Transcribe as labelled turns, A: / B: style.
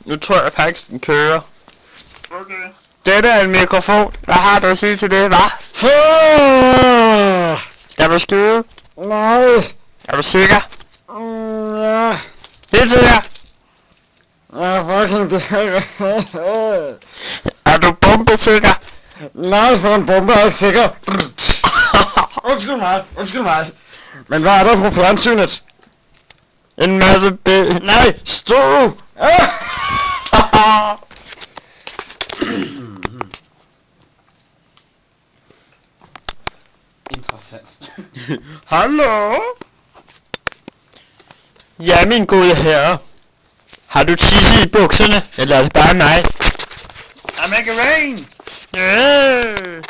A: Nu tror jeg faktisk, den kører.
B: Okay.
A: Dette er en mikrofon. Hvad har du at sige til det, hva'? Skal du skyde?
B: Nej.
A: Er du sikker?
B: Ja.
A: Helt sikker?
B: Jeg er fucking
A: Er du bombesikker?
B: Nej, for en bombe er ikke sikker. Undskyld mig. Men hvad er der på fjernsynet?
A: En masse
B: Nej, stå! Interessant.
A: Hallo? Ja, min gode herre. Har du tisset i bukserne, eller er det bare mig?
B: I make it rain!
A: Yeah.